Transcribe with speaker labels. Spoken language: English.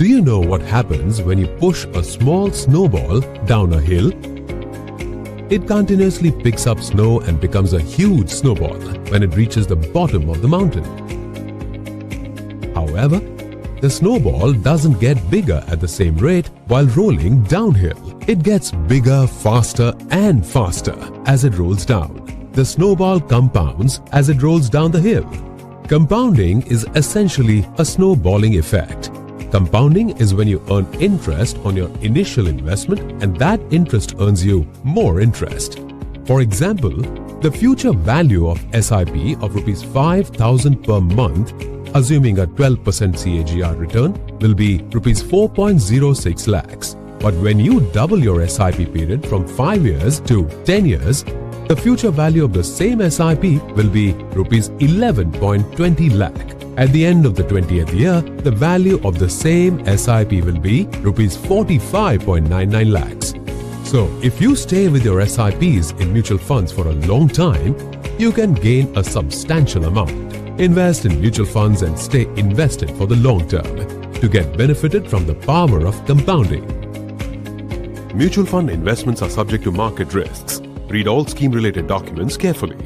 Speaker 1: Do you know what happens when you push a small snowball down a hill? It continuously picks up snow and becomes a huge snowball when it reaches the bottom of the mountain. However, the snowball doesn't get bigger at the same rate while rolling downhill. It gets bigger, faster and faster as it rolls down. The snowball compounds as it rolls down the hill. Compounding is essentially a snowballing effect. Compounding is when you earn interest on your initial investment and that interest earns you more interest. For example, the future value of SIP of Rs 5,000 per month, assuming a 12% CAGR return, will be Rs 4.06 lakhs. But when you double your SIP period from 5 years to 10 years, the future value of the same SIP will be Rs 11.20 lakh. At the end of the 20th year, the value of the same SIP will be Rs 45.99 lakhs. So, if you stay with your SIPs in mutual funds for a long time, you can gain a substantial amount. Invest in mutual funds and stay invested for the long term to get benefited from the power of compounding. Mutual fund investments are subject to market risks. Read all scheme-related documents carefully.